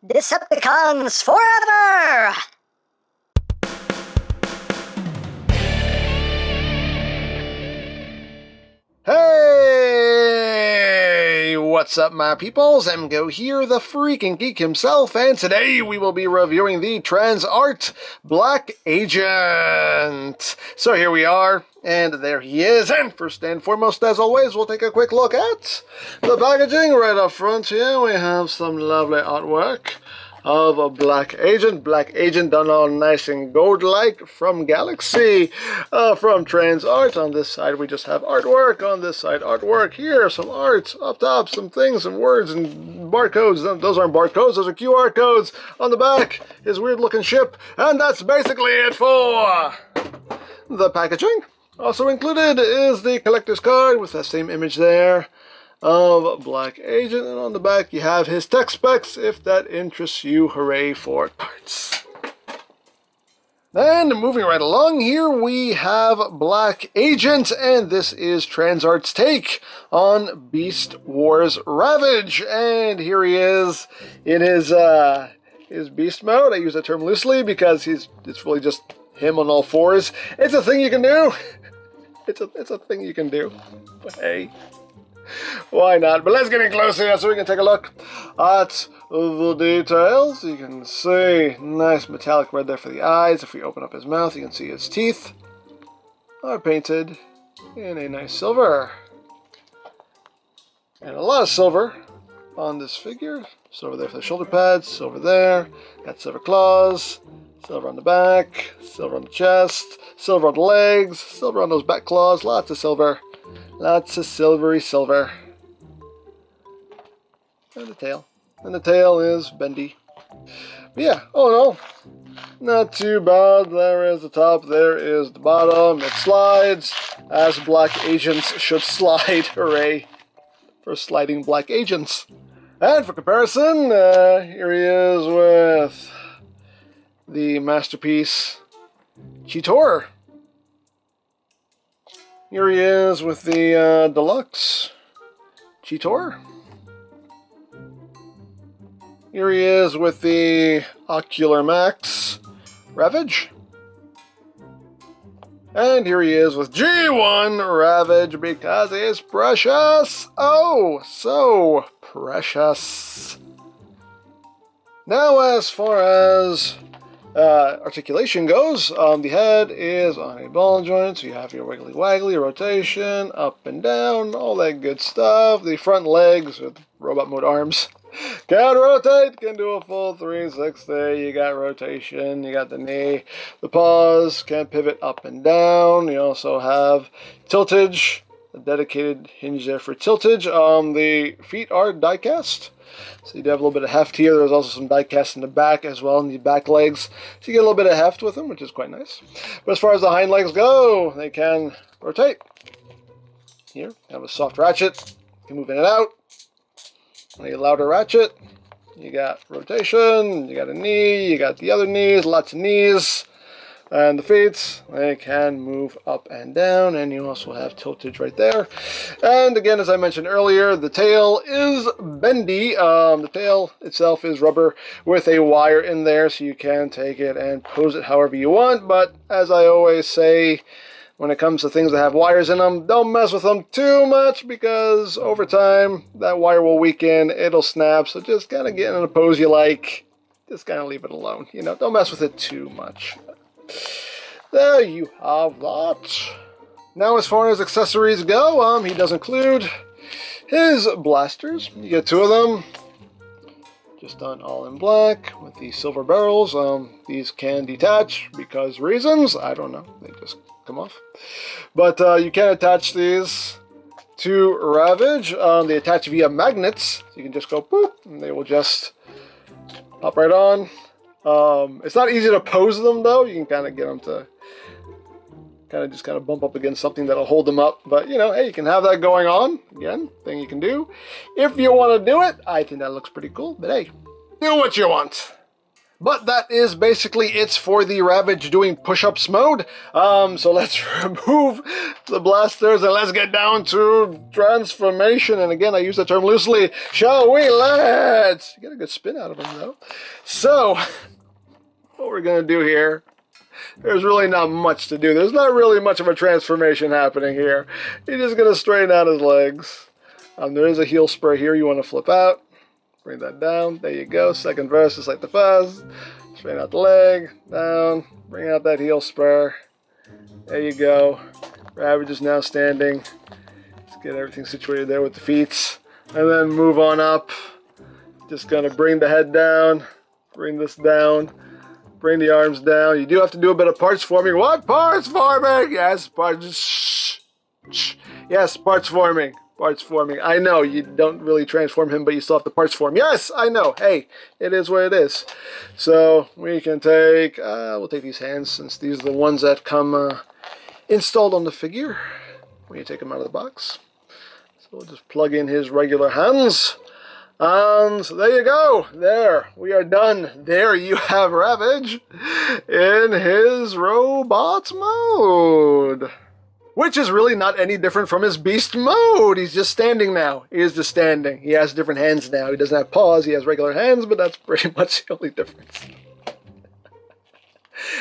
Decepticons forever! Hey! What's up, my peoples? EmGo here, the freaking geek himself, and today we will be reviewing the TransArt Black Agent. So here we are, and there he is, and first and foremost, as always, we'll take a quick look at the packaging. Right up front here, we have some lovely artwork of a Black Agent done all nice and gold-like from Galaxy, from TransArt. On this side we just have artwork, on this side artwork, here some art, up top some things, some words and barcodes. Those aren't barcodes, those are QR codes. On the back, his weird looking ship, and that's basically it for the packaging. Also included is the collector's card with that same image there of Black Agent, and on the back you have his tech specs if that interests you. Hooray for parts. Then moving right along, here we have Black Agent, and this is TransArt's take on Beast Wars Ravage, and here he is in his beast mode. I use that term loosely because it's really just him on all fours. It's a thing you can do. It's a thing you can do. But hey, why not? But let's get in close here so we can take a look at the details. You can see nice metallic red there for the eyes. If we open up his mouth, you can see his teeth are painted in a nice silver. And a lot of silver on this figure. Silver there for the shoulder pads, silver there. Got silver claws, silver on the back, silver on the chest, silver on the legs, silver on those back claws. Lots of silver. Lots of silvery silver. And the tail. And the tail is bendy. But yeah, oh no. Not too bad. There is the top, there is the bottom. It slides as Black Agents should slide. Hooray for sliding Black Agents. And for comparison, here he is with the masterpiece Cheetor. Here he is with the deluxe Cheetor. Here he is with the Ocular Max Ravage. And here he is with G1 Ravage because he is precious. Oh, so precious. Now as far as articulation goes, the head is on a ball joint, so you have your wiggly waggly, rotation, up and down, all that good stuff. The front legs with robot mode arms can rotate, can do a full 360. You got rotation, you got the knee. The paws can pivot up and down. You also have tiltage, a dedicated hinge there for tiltage. The feet are die-cast, so you do have a little bit of heft here. There's also some die-cast in the back as well, in the back legs. So you get a little bit of heft with them, which is quite nice. But as far as the hind legs go, they can rotate. Here, you have a soft ratchet. You can move in and out. A louder ratchet. You got rotation, you got a knee, you got the other knees, lots of knees. And the feet, they can move up and down, and you also have tiltage right there. And again, as I mentioned earlier, the tail is bendy. The tail itself is rubber with a wire in there, so you can take it and pose it however you want. But as I always say, when it comes to things that have wires in them, don't mess with them too much, because over time, that wire will weaken, it'll snap, so just kind of get in a pose you like. Just kind of leave it alone, you know, don't mess with it too much. There you have that. Now as far as accessories go, he does include his blasters. You get two of them, just done all in black with the silver barrels. These can detach because reasons, I don't know, they just come off. But you can attach these to Ravage. They attach via magnets, so you can just go boop, and they will just pop right on. It's not easy to pose them though. You can kind of get them to kind of bump up against something that'll hold them up. But you know, hey, you can have that going on. Again, thing you can do. If you want to do it, I think that looks pretty cool. But hey, do what you want. But that is basically it for the Ravage doing push-ups mode. So let's remove the blasters and let's get down to transformation. And again, I use the term loosely. Shall we? Let's get a good spin out of him though. So what we're gonna do here, there's really not much to do. There's not really much of a transformation happening here. You're just gonna straighten out his legs. There is a heel spur here you want to flip out. Bring that down. There you go. Second verse, just like the first. Straighten out the leg. Down. Bring out that heel spur. There you go. Ravage is now standing. Let's get everything situated there with the feet. And then move on up. Just gonna bring the head down. Bring this down. Bring the arms down. You do have to do a bit of parts forming. What? Parts forming! Yes, parts. Yes, parts forming. Parts forming. I know, you don't really transform him, but you still have the parts form. Yes, I know. Hey, it is what it is. So we can take, we'll take these hands since these are the ones that come installed on the figure when you take them out of the box. So we'll just plug in his regular hands. And there you go. There, we are done. There you have Ravage in his robot mode. Which is really not any different from his beast mode. He's just standing now. He is just standing. He has different hands now. He doesn't have paws. He has regular hands, but that's pretty much the only difference.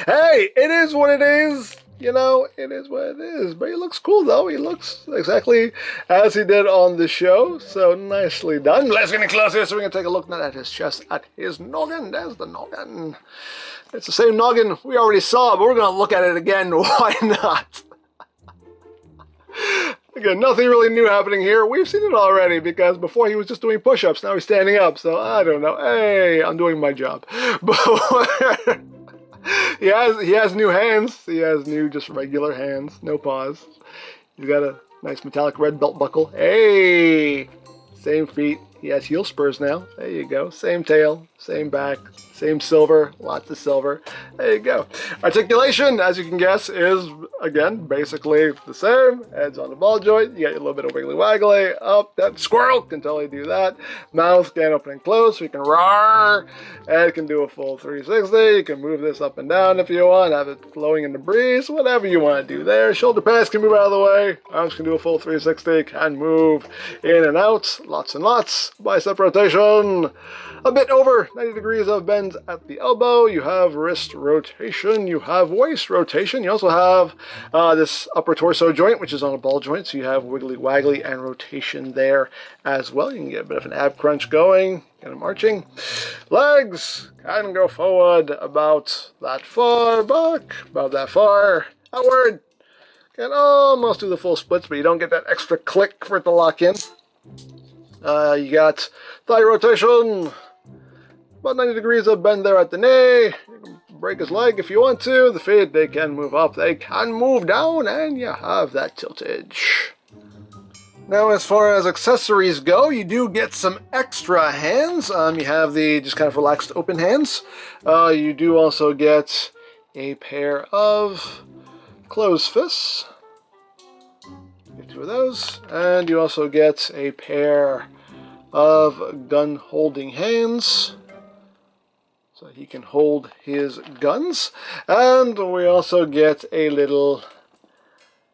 Hey, it is what it is. You know, it is what it is. But he looks cool, though. He looks exactly as he did on the show. So nicely done. Let's get in closer so we can take a look not at his chest, at his noggin. There's the noggin. It's the same noggin we already saw, but we're going to look at it again. Why not? Again, nothing really new happening here. We've seen it already because before he was just doing push-ups. Now he's standing up. So I don't know. Hey, I'm doing my job. But he has new hands. He has new just regular hands. No paws. He's got a nice metallic red belt buckle. Hey! Same feet. He has heel spurs now. There you go. Same tail. Same back. Same silver. Lots of silver. There you go. Articulation, as you can guess, is, again, basically the same. Head's on the ball joint. You got a little bit of wiggly waggly. Up. That squirrel can totally do that. Mouth can open and close so you can roar. Head can do a full 360. You can move this up and down if you want. Have it flowing in the breeze. Whatever you want to do there. Shoulder pads can move out of the way. Arms can do a full 360. Can move in and out. Lots and lots. Bicep rotation. A bit over 90 degrees of bend at the elbow. You have wrist rotation. You have waist rotation. You also have this upper torso joint, which is on a ball joint. So you have wiggly waggly and rotation there as well. You can get a bit of an ab crunch going. Get them arching. Legs can go forward about that far, back about that far, outward. Can almost do the full splits, but you don't get that extra click for it to lock in. You got thigh rotation. About 90 degrees of bend there at the knee. You can break his leg if you want to. The feet, they can move up, they can move down, and you have that tiltage. Now, as far as accessories go, you do get some extra hands. You have the just kind of relaxed open hands. You do also get a pair of closed fists. Get two of those. And you also get a pair of gun holding hands. So he can hold his guns. And we also get a little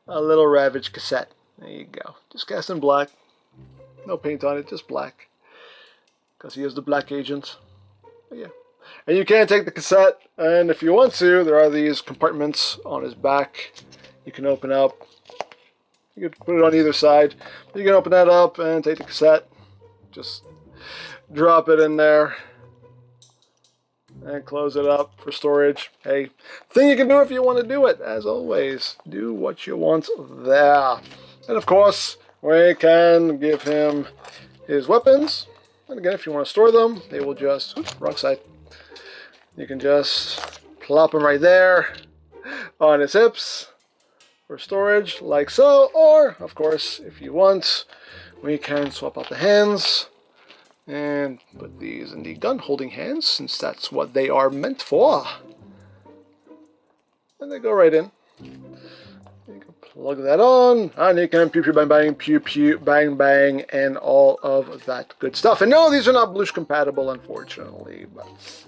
Ravage cassette. There you go. Just cast in black. No paint on it, just black. Because he is the black agent. But yeah. And you can take the cassette, and if you want to, there are these compartments on his back. You can open up. You can put it on either side. You can open that up and take the cassette. Just drop it in there. And close it up for storage. Hey, thing you can do if you want to do it. As always, do what you want there. And of course, we can give him his weapons. And again, if you want to store them, they will just, oops, wrong side. You can just plop them right there on his hips for storage, like so. Or, of course, if you want, we can swap out the hands and put these in the gun holding hands, since that's what they are meant for. And they go right in. You can lug that on, and you can pew pew bang bang, and all of that good stuff. And no, these are not Blush compatible, unfortunately, but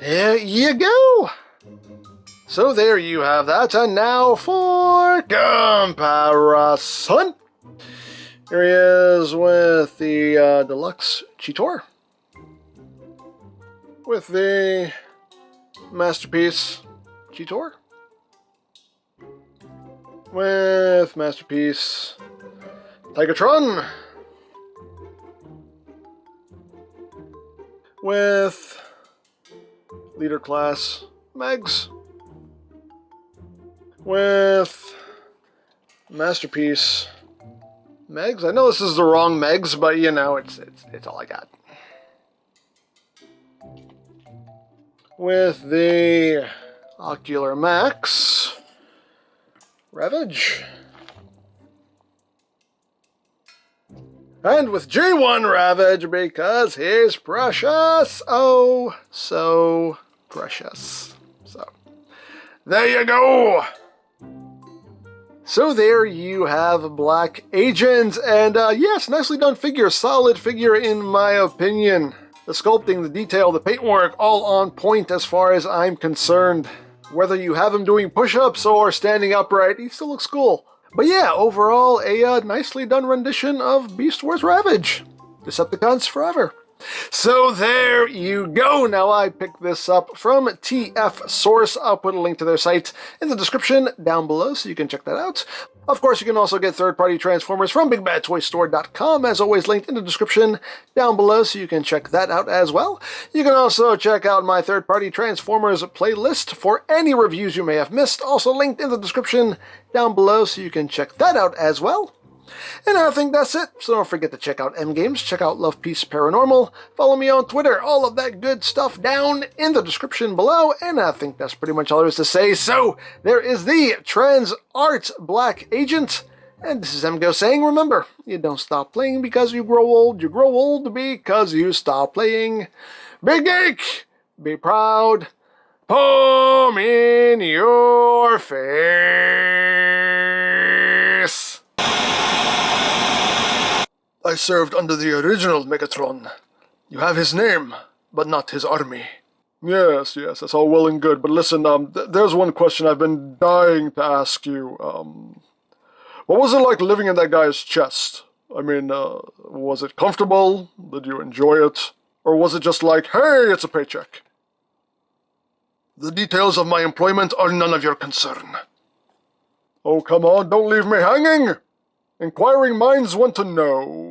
there you go. So there you have that, and now for comparison. Here he is with the Deluxe Cheetor, with the Masterpiece Cheetor, with Masterpiece Tigatron, with Leader Class Megs, with Masterpiece Megs. I know this is the wrong Megs, but you know, it's all I got. With the Ocular Max Ravage, and with G1 Ravage, because he's precious, oh so precious. So there you go. So there you have Black Agent, and yes, nicely done figure, solid figure in my opinion. The sculpting, the detail, the paintwork, all on point as far as I'm concerned. Whether you have him doing push-ups or standing upright, he still looks cool. But yeah, overall, a nicely done rendition of Beast Wars Ravage. Decepticons forever. So there you go. Now I picked this up from TF Source. I'll put a link to their site in the description down below so you can check that out. Of course, you can also get third-party Transformers from BigBadToyStore.com, as always linked in the description down below so you can check that out as well. You can also check out my third-party Transformers playlist for any reviews you may have missed, also linked in the description down below so you can check that out as well. And I think that's it, so don't forget to check out EmGo's, check out Love Peace Paranormal, follow me on Twitter, all of that good stuff down in the description below, and I think that's pretty much all there is to say. So, there is the TransArt Black Agent, and this is EmGo saying, remember, you don't stop playing because you grow old because you stop playing. Be geek, be proud, palm in your face. I served under the original Megatron. You have his name, but not his army. Yes, that's all well and good, but listen, there's one question I've been dying to ask you. What was it like living in that guy's chest? I mean, was it comfortable? Did you enjoy it? Or was it just like, hey, it's a paycheck? The details of my employment are none of your concern. Oh, come on, don't leave me hanging! Inquiring minds want to know.